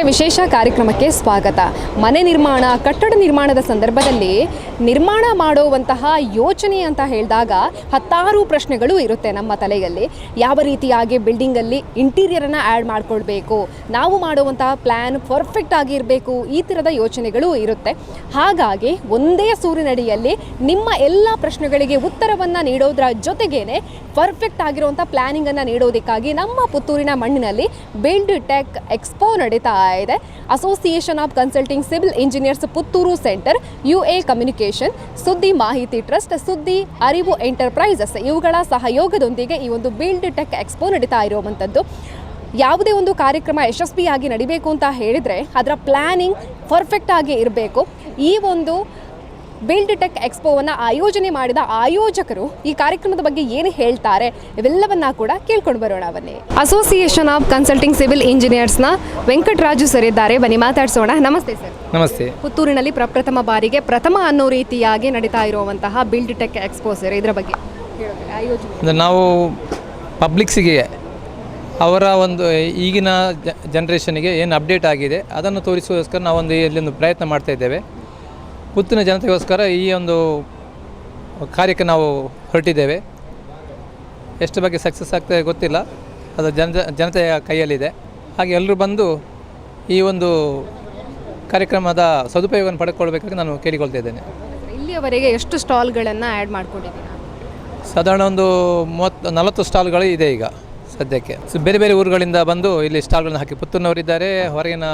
ವಿಶೇಷ ಕಾರ್ಯಕ್ರಮಕ್ಕೆ ಸ್ವಾಗತ. ಮನೆ ನಿರ್ಮಾಣ, ಕಟ್ಟಡ ನಿರ್ಮಾಣದ ಸಂದರ್ಭದಲ್ಲಿ ನಿರ್ಮಾಣ ಮಾಡುವಂತಹ ಯೋಚನೆ ಅಂತ ಹೇಳಿದಾಗ ಹತ್ತಾರು ಪ್ರಶ್ನೆಗಳು ಇರುತ್ತೆ ನಮ್ಮ ತಲೆಯಲ್ಲಿ. ಯಾವ ರೀತಿಯಾಗಿ ಬಿಲ್ಡಿಂಗಲ್ಲಿ ಇಂಟೀರಿಯರನ್ನು ಆ್ಯಡ್ ಮಾಡ್ಕೊಳ್ಬೇಕು, ನಾವು ಮಾಡುವಂತಹ ಪ್ಲ್ಯಾನ್ ಪರ್ಫೆಕ್ಟ್ ಆಗಿರಬೇಕು, ಈ ಥರದ ಯೋಚನೆಗಳು ಇರುತ್ತೆ. ಹಾಗಾಗಿ ಒಂದೇ ಸೂರಿನಡಿಯಲ್ಲಿ ನಿಮ್ಮ ಎಲ್ಲ ಪ್ರಶ್ನೆಗಳಿಗೆ ಉತ್ತರವನ್ನು ನೀಡೋದ್ರ ಜೊತೆಗೇನೆ ಪರ್ಫೆಕ್ಟ್ ಆಗಿರುವಂಥ ಪ್ಲ್ಯಾನಿಂಗನ್ನು ನೀಡೋದಕ್ಕಾಗಿ ನಮ್ಮ ಪುತ್ತೂರಿನ ಮಣ್ಣಿನಲ್ಲಿ ಬಿಲ್ಡ್ ಟೆಕ್ ಎಕ್ಸ್ಪೋ ನಡೀತಾ ಇದೆ. Association of consulting civil engineers Puttur centre, UA communication, ಸುದ್ದಿ ಮಾಹಿತಿ ಟ್ರಸ್ಟ್, ಸುದ್ದಿ ಅರಿವು ಎಂಟರ್ಪ್ರೈಸಸ್ ಇವುಗಳ ಸಹಯೋಗದೊಂದಿಗೆ ಈ ಒಂದು ಬಿಲ್ಡ್ ಟೆಕ್ ಎಕ್ಸ್ಪೋ ನಡೀತಾ ಇರುವಂಥದ್ದು. ಯಾವುದೇ ಒಂದು ಕಾರ್ಯಕ್ರಮ ಯಶಸ್ವಿಯಾಗಿ ನಡಿಬೇಕು ಅಂತ ಹೇಳಿದರೆ ಅದರ ಪ್ಲ್ಯಾನಿಂಗ್ ಪರ್ಫೆಕ್ಟ್ ಆಗಿ ಇರಬೇಕು. ಈ ಒಂದು ಬಿಲ್ಡ್ ಟೆಕ್ ಎಕ್ಸ್ಪೋವನ್ನು ಆಯೋಜನೆ ಮಾಡಿದ ಆಯೋಜಕರು ಈ ಕಾರ್ಯಕ್ರಮದ ಬಗ್ಗೆ ಏನು ಹೇಳ್ತಾರೆ ಇವೆಲ್ಲವನ್ನ ಕೂಡ ಕೇಳ್ಕೊಂಡು ಬರೋಣ ಬನ್ನಿ. ಅಸೋಸಿಯೇಷನ್ ಆಫ್ ಕನ್ಸಲ್ಟಿಂಗ್ ಸಿವಿಲ್ ಇಂಜಿನಿಯರ್ಸ್ನ ವೆಂಕಟರಾಜು ಸರ್ ಇದ್ದಾರೆ, ಬನ್ನಿ ಮಾತಾಡ್ಸೋಣ. ನಮಸ್ತೆ ಸರ್. ನಮಸ್ತೆ. ಪುತ್ತೂರಿನಲ್ಲಿ ಪ್ರಪ್ರಥಮ ಬಾರಿಗೆ ಪ್ರಥಮ ಅನ್ನೋ ರೀತಿಯಾಗಿ ನಡೀತಾ ಇರುವಂತಹ ಬಿಲ್ಡ್ ಟೆಕ್ ಎಕ್ಸ್ಪೋ ಸರ್, ಇದರ ಬಗ್ಗೆ ಅಂದರೆ ನಾವು ಪಬ್ಲಿಕ್ಸಿಗೆ ಅವರ ಒಂದು ಈಗಿನ ಜನ್ರೇಷನ್ಗೆ ಏನು ಅಪ್ಡೇಟ್ ಆಗಿದೆ ಅದನ್ನು ತೋರಿಸೋಸ್ಕರ ನಾವೊಂದು ಇಲ್ಲೊಂದು ಪ್ರಯತ್ನ ಮಾಡ್ತಾ ಇದ್ದೇವೆ. ಪುತ್ತೂರಿನ ಜನತೆಗೋಸ್ಕರ ಈ ಒಂದು ಕಾರ್ಯಕ್ಕೆ ನಾವು ಹೊರಟಿದ್ದೇವೆ. ಎಷ್ಟು ಬಗ್ಗೆ ಸಕ್ಸಸ್ ಆಗ್ತದೆ ಗೊತ್ತಿಲ್ಲ, ಅದು ಜನತೆಯ ಕೈಯಲ್ಲಿದೆ. ಹಾಗೆ ಎಲ್ಲರೂ ಬಂದು ಈ ಒಂದು ಕಾರ್ಯಕ್ರಮದ ಸದುಪಯೋಗವನ್ನು ಪಡೆದುಕೊಳ್ಬೇಕಾಗಿ ನಾನು ಕೇಳಿಕೊಳ್ತಾ ಇದ್ದೇನೆ. ಇಲ್ಲಿಯವರೆಗೆ ಎಷ್ಟು ಸ್ಟಾಲ್ಗಳನ್ನು ಆ್ಯಡ್ ಮಾಡ್ಕೊಂಡಿದ್ದೀರಾ? ಸಾಧಾರಣ ಒಂದು 40 ಸ್ಟಾಲ್ಗಳು ಇದೆ ಈಗ ಸದ್ಯಕ್ಕೆ. ಬೇರೆ ಬೇರೆ ಊರುಗಳಿಂದ ಬಂದು ಇಲ್ಲಿ ಸ್ಟಾಲ್ಗಳನ್ನು ಹಾಕಿ, ಪುತ್ತೂರಿನವರಿದ್ದಾರೆ, ಹೊರಗಿನ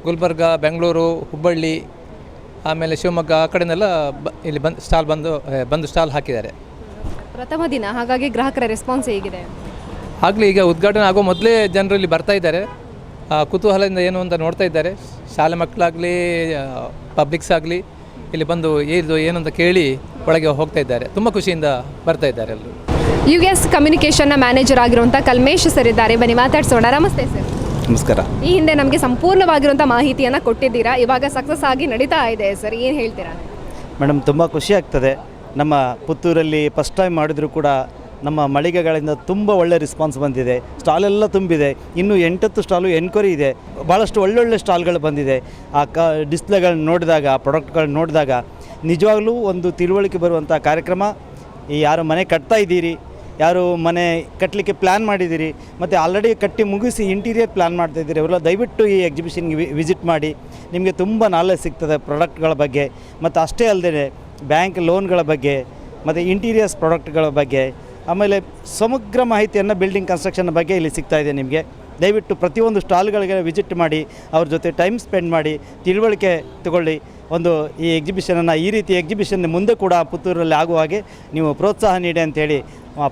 ಗುಲ್ಬರ್ಗ, ಬೆಂಗಳೂರು, ಹುಬ್ಬಳ್ಳಿ, ಆಮೇಲೆ ಶಿವಮೊಗ್ಗ ಆ ಕಡೆನೆಲ್ಲ ಇಲ್ಲಿ ಬಂದು ಸ್ಟಾಲ್ ಹಾಕಿದ್ದಾರೆ. ಪ್ರಥಮ ದಿನ, ಹಾಗಾಗಿ ಗ್ರಾಹಕರ ರೆಸ್ಪಾನ್ಸ್ ಹೇಗಿದೆ? ಆಗಲಿ ಈಗ ಉದ್ಘಾಟನೆ ಆಗೋ ಮೊದಲೇ ಜನರು ಇಲ್ಲಿ ಬರ್ತಾ ಇದ್ದಾರೆ, ಕುತೂಹಲದಿಂದ ಏನು ಅಂತ ನೋಡ್ತಾ ಇದ್ದಾರೆ. ಶಾಲೆ ಮಕ್ಕಳಾಗಲಿ ಪಬ್ಲಿಕ್ಸ್ ಆಗಲಿ ಇಲ್ಲಿ ಬಂದು ಏನು ಅಂತ ಕೇಳಿ ಒಳಗೆ ಹೋಗ್ತಾ ಇದ್ದಾರೆ. ತುಂಬ ಖುಷಿಯಿಂದ ಬರ್ತಾ ಇದ್ದಾರೆ ಎಲ್ಲರೂ. US ಕಮ್ಯುನಿಕೇಷನ್ನ ಮ್ಯಾನೇಜರ್ ಆಗಿರುವಂಥ ಕಲ್ಮೇಶ್ ಸರ್ ಇದ್ದಾರೆ, ಬನ್ನಿ ಮಾತಾಡ್ಸೋಣ. ನಮಸ್ತೆ ಸರ್. ನಮಸ್ಕಾರ. ಈ ಹಿಂದೆ ನಮಗೆ ಸಂಪೂರ್ಣವಾಗಿರುವಂಥ ಮಾಹಿತಿಯನ್ನು ಕೊಟ್ಟಿದ್ದೀರಾ, ಇವಾಗ ಸಕ್ಸಸ್ ಆಗಿ ನಡೀತಾ ಇದೆ ಸರ್, ಏನು ಹೇಳ್ತೀರಾ? ಮೇಡಮ್, ತುಂಬ ಖುಷಿ ಆಗ್ತದೆ. ನಮ್ಮ ಪುತ್ತೂರಲ್ಲಿ ಫಸ್ಟ್ ಟೈಮ್ ಮಾಡಿದರೂ ಕೂಡ ನಮ್ಮ ಮಳಿಗೆಗಳಿಂದ ತುಂಬ ಒಳ್ಳೆ ರೆಸ್ಪಾನ್ಸ್ ಬಂದಿದೆ. ಸ್ಟಾಲೆಲ್ಲ ತುಂಬಿದೆ. ಇನ್ನೂ 8 ಸ್ಟಾಲು ಎನ್ಕ್ವೈರಿ ಇದೆ. ಭಾಳಷ್ಟು ಒಳ್ಳೊಳ್ಳೆ ಸ್ಟಾಲ್ಗಳು ಬಂದಿದೆ. ಆ ಡಿಸ್ಪ್ಲೇಗಳನ್ನ ನೋಡಿದಾಗ, ಪ್ರಾಡಕ್ಟ್ಗಳನ್ನ ನೋಡಿದಾಗ ನಿಜವಾಗ್ಲೂ ಒಂದು ತಿಳುವಳಿಕೆ ಬರುವಂಥ ಕಾರ್ಯಕ್ರಮ. ಈ ಯಾರು ಮನೆ ಕಟ್ತಾ ಇದ್ದೀರಿ, ಯಾರು ಮನೆ ಕಟ್ಟಲಿಕ್ಕೆ ಪ್ಲ್ಯಾನ್ ಮಾಡಿದ್ದೀರಿ, ಮತ್ತು ಆಲ್ರೆಡಿ ಕಟ್ಟಿ ಮುಗಿಸಿ ಇಂಟೀರಿಯರ್ ಪ್ಲ್ಯಾನ್ ಮಾಡ್ತಾಯಿದ್ದೀರಿ, ಅವರೆಲ್ಲ ದಯವಿಟ್ಟು ಈ ಎಕ್ಸಿಬಿಷನ್ಗೆ ವಿಸಿಟ್ ಮಾಡಿ. ನಿಮಗೆ ತುಂಬ ನಾಲೆಜ್ ಸಿಗ್ತದೆ ಪ್ರಾಡಕ್ಟ್ಗಳ ಬಗ್ಗೆ. ಮತ್ತು ಅಷ್ಟೇ ಅಲ್ಲದೆ ಬ್ಯಾಂಕ್ ಲೋನ್ಗಳ ಬಗ್ಗೆ, ಮತ್ತು ಇಂಟೀರಿಯರ್ಸ್ ಪ್ರಾಡಕ್ಟ್ಗಳ ಬಗ್ಗೆ, ಆಮೇಲೆ ಸಮಗ್ರ ಮಾಹಿತಿಯನ್ನು ಬಿಲ್ಡಿಂಗ್ ಕನ್ಸ್ಟ್ರಕ್ಷನ್ ಬಗ್ಗೆ ಇಲ್ಲಿ ಸಿಗ್ತಾಯಿದೆ ನಿಮಗೆ. ದಯವಿಟ್ಟು ಪ್ರತಿಯೊಂದು ಸ್ಟಾಲ್ಗಳಿಗೆ ವಿಸಿಟ್ ಮಾಡಿ, ಅವ್ರ ಜೊತೆ ಟೈಮ್ ಸ್ಪೆಂಡ್ ಮಾಡಿ, ತಿಳುವಳಿಕೆ ತಗೊಳ್ಳಿ. ಒಂದು ಈ ಎಕ್ಸಿಬಿಷನನ್ನು, ಈ ರೀತಿ ಎಕ್ಸಿಬಿಷನ್ ಮುಂದೆ ಕೂಡ ಪುತ್ತೂರಲ್ಲಿ ಆಗುವ ಹಾಗೆ ನೀವು ಪ್ರೋತ್ಸಾಹ ನೀಡಿ ಅಂತೇಳಿ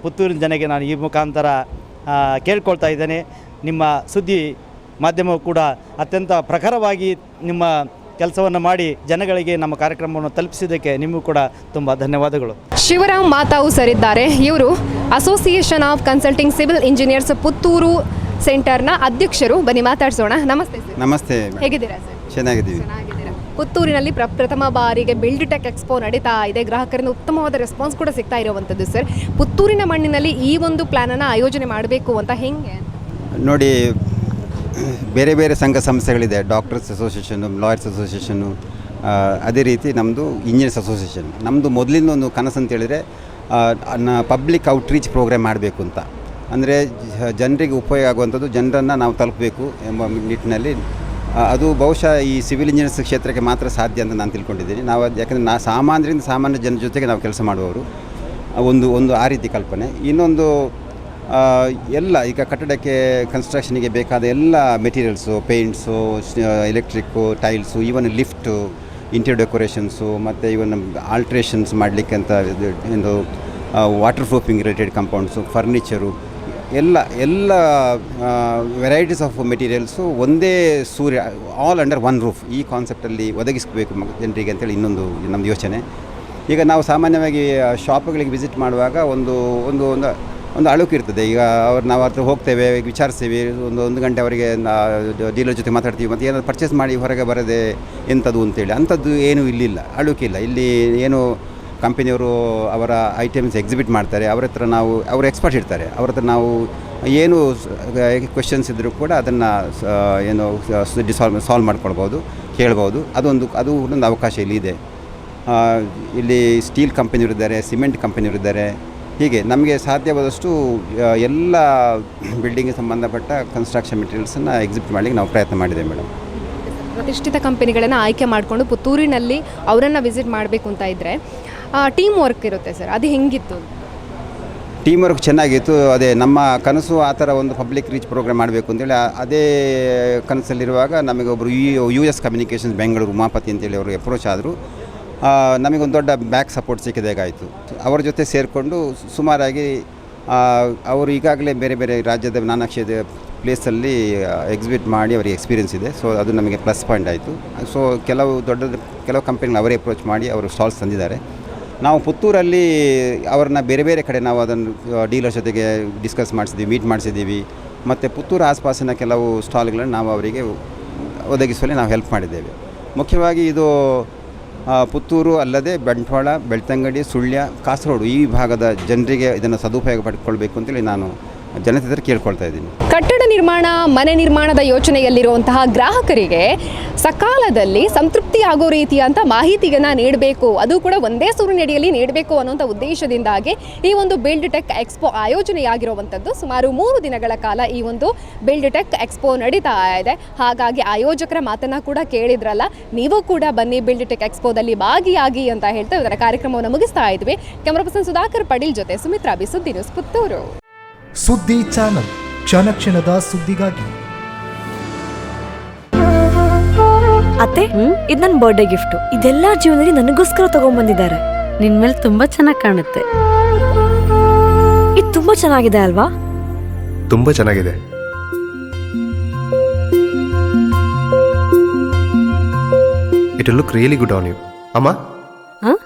ಪುತ್ತೂರಿನ ಜನಕ್ಕೆ ನಾನು ಈ ಮುಖಾಂತರ ಕೇಳ್ಕೊಳ್ತಾ ಇದ್ದೇನೆ. ನಿಮ್ಮ ಸುದ್ದಿ ಮಾಧ್ಯಮವು ಕೂಡ ಅತ್ಯಂತ ಪ್ರಖರವಾಗಿ ನಿಮ್ಮ ಕೆಲಸವನ್ನು ಮಾಡಿ ಜನಗಳಿಗೆ ನಮ್ಮ ಕಾರ್ಯಕ್ರಮವನ್ನು ತಲುಪಿಸಿದ್ದಕ್ಕೆ ನಿಮಗೂ ಕೂಡ ತುಂಬ ಧನ್ಯವಾದಗಳು. ಶಿವರಾಮ್ ಮಾತಾವು ಸರ್ ಇದ್ದಾರೆ, ಇವರು association of consulting civil engineers Puttur ಸೆಂಟರ್ನ ಅಧ್ಯಕ್ಷರು, ಬನ್ನಿ ಮಾತಾಡ್ಸೋಣ. ನಮಸ್ತೆ ಸರ್. ನಮಸ್ತೆ. ಹೇಗಿದ್ದೀರಾ ಸರ್? ಚೆನ್ನಾಗಿದ್ದೀವಿ. ಪುತ್ತೂರಿನಲ್ಲಿ ಪ್ರಥಮ ಬಾರಿಗೆ ಬಿಲ್ಡ್ ಟೆಕ್ ಎಕ್ಸ್ಪೋ ನಡೀತಾ ಇದೆ, ಗ್ರಾಹಕರಿಂದ ಉತ್ತಮವಾದ ರೆಸ್ಪಾನ್ಸ್ ಕೂಡ ಸಿಗ್ತಾ ಇರುವಂಥದ್ದು ಸರ್. ಪುತ್ತೂರಿನ ಮಣ್ಣಿನಲ್ಲಿ ಈ ಒಂದು ಪ್ಲ್ಯಾನನ್ನು ಆಯೋಜನೆ ಮಾಡಬೇಕು ಅಂತ ಹೆಂಗೆ ನೋಡಿ, ಬೇರೆ ಬೇರೆ ಸಂಘ ಸಂಸ್ಥೆಗಳಿದೆ. ಡಾಕ್ಟರ್ಸ್ ಅಸೋಸಿಯೇಷನ್ನು, ಲಾಯರ್ಸ್ ಅಸೋಸಿಯೇಷನ್ನು, ಅದೇ ರೀತಿ ನಮ್ಮದು ಇಂಜಿನಿಯರ್ಸ್ ಅಸೋಸಿಯೇಷನ್. ನಮ್ಮದು ಮೊದಲಿಂದ ಒಂದು ಕನಸು ಅಂತೇಳಿದರೆ ಪಬ್ಲಿಕ್ ಔಟ್ರೀಚ್ ಪ್ರೋಗ್ರಾಮ್ ಮಾಡಬೇಕು ಅಂತ. ಅಂದರೆ ಜನರಿಗೆ ಉಪಯೋಗ ಆಗುವಂಥದ್ದು, ಜನರನ್ನು ನಾವು ತಲುಪಬೇಕು ಎಂಬ ನಿಟ್ಟಿನಲ್ಲಿ. ಅದು ಬಹುಶಃ ಈ ಸಿವಿಲ್ ಇಂಜಿನಿಯರ್ಸ್ ಕ್ಷೇತ್ರಕ್ಕೆ ಮಾತ್ರ ಸಾಧ್ಯ ಅಂತ ನಾನು ತಿಳ್ಕೊಂಡಿದ್ದೀನಿ. ನಾವು ಯಾಕಂದರೆ ಸಾಮಾನ್ಯರಿಂದ ಸಾಮಾನ್ಯ ಜನ ಜೊತೆಗೆ ನಾವು ಕೆಲಸ ಮಾಡುವವರು, ಒಂದು ಆ ರೀತಿ ಕಲ್ಪನೆ. ಇನ್ನೊಂದು ಎಲ್ಲ ಈಗ ಕಟ್ಟಡಕ್ಕೆ ಕನ್ಸ್ಟ್ರಕ್ಷನಿಗೆ ಬೇಕಾದ ಎಲ್ಲ materials, paints, electric, tiles, even lift, interior decorations, ಮತ್ತು ಇವನ್ ಆಲ್ಟ್ರೇಷನ್ಸ್ ಮಾಡಲಿಕ್ಕೆ ಅಂತ ಒಂದು water proofing related compounds, furniture, ಎಲ್ಲ ವೆರೈಟೀಸ್ ಆಫ್ ಮೆಟೀರಿಯಲ್ಸು ಒಂದೇ ಸೂರ್ಯ, ಆಲ್ ಅಂಡರ್ ಒನ್ ರೂಫ್, ಈ ಕಾನ್ಸೆಪ್ಟಲ್ಲಿ ಒದಗಿಸಬೇಕು ಜನರಿಗೆ ಅಂತೇಳಿ ಇನ್ನೊಂದು ನಮ್ಮದು ಯೋಚನೆ. ಈಗ ನಾವು ಸಾಮಾನ್ಯವಾಗಿ ಶಾಪ್ಗಳಿಗೆ ವಿಸಿಟ್ ಮಾಡುವಾಗ ಒಂದು ಅಳುಕು ಇರ್ತದೆ. ಈಗ ನಾವು ಹತ್ರ ಹೋಗ್ತೇವೆ, ವಿಚಾರಿಸ್ತೀವಿ, ಒಂದು ಗಂಟೆ ಅವರಿಗೆ ಡೀಲರ್ ಜೊತೆ ಮಾತಾಡ್ತೀವಿ, ಮತ್ತು ಏನಾದ್ರು ಪರ್ಚೇಸ್ ಮಾಡಿ ಹೊರಗೆ ಬರದೆ ಎಂಥದ್ದು ಅಂತೇಳಿ. ಅಂಥದ್ದು ಏನೂ ಇಲ್ಲಿಲ್ಲ, ಅಳುಕಿಲ್ಲ. ಇಲ್ಲಿ ಏನು ಕಂಪನಿಯವರು ಅವರ ಐಟಮ್ಸ್ ಎಕ್ಸಿಬಿಟ್ ಮಾಡ್ತಾರೆ. ಅವ್ರ ಹತ್ರ ನಾವು ಅವರು ಎಕ್ಸ್ಪರ್ಟ್ ಇರ್ತಾರೆ, ಅವ್ರ ಹತ್ರ ನಾವು ಏನು ಕ್ವೆಶನ್ಸ್ ಇದ್ದರೂ ಕೂಡ ಅದನ್ನು ಏನು ಸಾಲ್ವ್ ಮಾಡ್ಕೊಳ್ಬೋದು, ಕೇಳ್ಬೋದು. ಅದು ಒಂದು ಅವಕಾಶ ಇಲ್ಲಿ ಇದೆ. ಇಲ್ಲಿ ಸ್ಟೀಲ್ ಕಂಪನಿಯವರಿದ್ದಾರೆ, ಸಿಮೆಂಟ್ ಕಂಪನಿಯವರಿದ್ದಾರೆ. ಹೀಗೆ ನಮಗೆ ಸಾಧ್ಯವಾದಷ್ಟು ಎಲ್ಲ ಬಿಲ್ಡಿಂಗ್ಗೆ ಸಂಬಂಧಪಟ್ಟ ಕನ್ಸ್ಟ್ರಕ್ಷನ್ ಮೆಟೀರಿಯಲ್ಸನ್ನು ಎಕ್ಸಿಬಿಟ್ ಮಾಡಲಿಕ್ಕೆ ನಾವು ಪ್ರಯತ್ನ ಮಾಡಿದ್ದೇವೆ ಮೇಡಮ್. ಪ್ರತಿಷ್ಠಿತ ಕಂಪನಿಗಳನ್ನು ಆಯ್ಕೆ ಮಾಡಿಕೊಂಡು ಪುತ್ತೂರಿನಲ್ಲಿ ಅವರನ್ನು ವಿಸಿಟ್ ಮಾಡಬೇಕು ಅಂತ ಇದ್ದರೆ ಟೀಮ್ ವರ್ಕ್ ಇರುತ್ತೆ ಸರ್, ಅದು ಹೆಂಗಿತ್ತು? ಟೀಮ್ ವರ್ಕ್ ಚೆನ್ನಾಗಿತ್ತು. ಅದೇ ನಮ್ಮ ಕನಸು ಆ ಥರ ಒಂದು ಪಬ್ಲಿಕ್ ರೀಚ್ ಪ್ರೋಗ್ರಾಮ್ ಮಾಡಬೇಕು ಅಂತೇಳಿ ಅದೇ ಕನಸಲ್ಲಿರುವಾಗ ನಮಗೆ ಒಬ್ಬರು US ಕಮ್ಯುನಿಕೇಷನ್ಸ್ ಬೆಂಗಳೂರು ಉಮಾಪತಿ ಅಂತೇಳಿ ಅವರು ಅಪ್ರೋಚ್ ಆದರು. ನಮಗೊಂದು ದೊಡ್ಡ ಬ್ಯಾಕ್ ಸಪೋರ್ಟ್ ಸಿಕ್ಕಿದಾಗಾಯಿತು. ಅವರ ಜೊತೆ ಸೇರಿಕೊಂಡು ಸುಮಾರಾಗಿ ಅವರು ಈಗಾಗಲೇ ಬೇರೆ ಬೇರೆ ರಾಜ್ಯದ ನಾನಾಕ್ಷೇತ್ರ ಪ್ಲೇಸಲ್ಲಿ ಎಕ್ಸಿಬಿಟ್ ಮಾಡಿ ಅವರಿಗೆ ಎಕ್ಸ್ಪೀರಿಯೆನ್ಸ್ ಇದೆ. ಸೊ ಅದು ನಮಗೆ ಪ್ಲಸ್ ಪಾಯಿಂಟ್ ಆಯಿತು. ಸೊ ಕೆಲವು ಕಂಪನಿಗಳು ಅವರೇ ಅಪ್ರೋಚ್ ಮಾಡಿ ಅವರು ಸ್ಟಾಲ್ಸ್ ತಂದಿದ್ದಾರೆ. ನಾವು ಪುತ್ತೂರಲ್ಲಿ ಅವ್ರನ್ನ ಬೇರೆ ಬೇರೆ ಕಡೆ ನಾವು ಅದನ್ನು ಡೀಲರ್ ಜೊತೆಗೆ ಡಿಸ್ಕಸ್ ಮಾಡಿಸಿದ್ದೀವಿ, ಮೀಟ್ ಮಾಡಿಸಿದ್ದೀವಿ. ಮತ್ತು ಪುತ್ತೂರು ಆಸ್ಪಾಸಿನ ಕೆಲವು ಸ್ಟಾಲ್ಗಳನ್ನು ನಾವು ಅವರಿಗೆ ಒದಗಿಸುವಲ್ಲಿ ನಾವು ಹೆಲ್ಪ್ ಮಾಡಿದ್ದೇವೆ. ಮುಖ್ಯವಾಗಿ ಇದು ಪುತ್ತೂರು ಅಲ್ಲದೆ ಬಂಟ್ವಾಳ, ಬೆಳ್ತಂಗಡಿ, ಸುಳ್ಯ, ಕಾಸರಗೋಡು ಈ ಭಾಗದ ಜನರಿಗೆ ಇದನ್ನು ಸದುಪಯೋಗ ಪಡ್ಕೊಳ್ಬೇಕು ಅಂತೇಳಿ ನಾನು ಜನತೆ ಹತ್ರ ಕೇಳ್ಕೊಳ್ತಾ ಇದ್ದೀನಿ. ಕಟ್ಟಡ ನಿರ್ಮಾಣ, ಮನೆ ನಿರ್ಮಾಣದ ಯೋಚನೆಯಲ್ಲಿರುವಂತಹ ಗ್ರಾಹಕರಿಗೆ ಸಕಾಲದಲ್ಲಿ ಸಂತೃಪ್ತಿ ಆಗೋ ರೀತಿಯಂಥ ಮಾಹಿತಿಯನ್ನು ನೀಡಬೇಕು, ಅದು ಕೂಡ ಒಂದೇ ಸೂರಿನಡಿಯಲ್ಲಿ ನೀಡಬೇಕು ಅನ್ನುವಂಥ ಉದ್ದೇಶದಿಂದಾಗಿ ಈ ಒಂದು ಬಿಲ್ಡ್ ಟೆಕ್ ಎಕ್ಸ್ಪೋ ಆಯೋಜನೆಯಾಗಿರುವಂಥದ್ದು. ಸುಮಾರು 3 ದಿನಗಳ ಕಾಲ ಈ ಒಂದು ಬಿಲ್ಡ್ ಟೆಕ್ ಎಕ್ಸ್ಪೋ ನಡೀತಾ ಇದೆ. ಹಾಗಾಗಿ ಆಯೋಜಕರ ಮಾತನ್ನು ಕೂಡ ಕೇಳಿದ್ರಲ್ಲ, ನೀವು ಕೂಡ ಬನ್ನಿ ಬಿಲ್ಡ್ ಟೆಕ್ ಎಕ್ಸ್ಪೋದಲ್ಲಿ ಭಾಗಿಯಾಗಿ ಅಂತ ಹೇಳ್ತಾ ಇದರ ಕಾರ್ಯಕ್ರಮವನ್ನು ಮುಗಿಸ್ತಾ ಇದ್ವಿ. ಕ್ಯಾಮರಾ ಪರ್ಸನ್ ಸುಧಾಕರ್ ಪಡೀಲ್ ಜೊತೆ ಸುಮಿತ್ರಾ ಬಿ, ಸುದ್ದಿ ನ್ಯೂಸ್, ಪುತ್ತೂರು. ಸುದ್ದಿ ಚಾನಲ್, ಕ್ಷಣ ಕ್ಷಣದ ಸುದ್ದಿಗಾಗಿ. ಅತ್ತೆ, ಇದು ನನ್ನ ಬರ್ಡೇ ಗಿಫ್ಟ್. ಇದೆಲ್ಲ ಜೀವನದಲ್ಲಿ ನನಗೋಸ್ಕರ ತಗೊಂಡ್ಬಂದಿದ್ದಾರೆ. ನಿನ್ ಮೇಲೆ ತುಂಬಾ ಚೆನ್ನಾಗಿ ಕಾಣುತ್ತೆ. ಇದು ತುಂಬಾ ಚೆನ್ನಾಗಿದೆ ಅಲ್ವಾ? ತುಂಬಾ ಚೆನ್ನಾಗಿದೆ. It will look really good on you. Amma? Huh?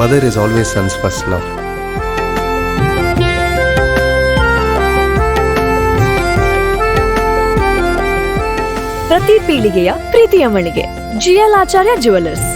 Mother is always son's first love. ಪ್ರತಿ ಪೀಳಿಗೆಯ ಪ್ರೀತಿಯ ಮಳಿಗೆ GL ಆಚಾರ್ಯ ಜುವೆಲ್ಲರ್ಸ್.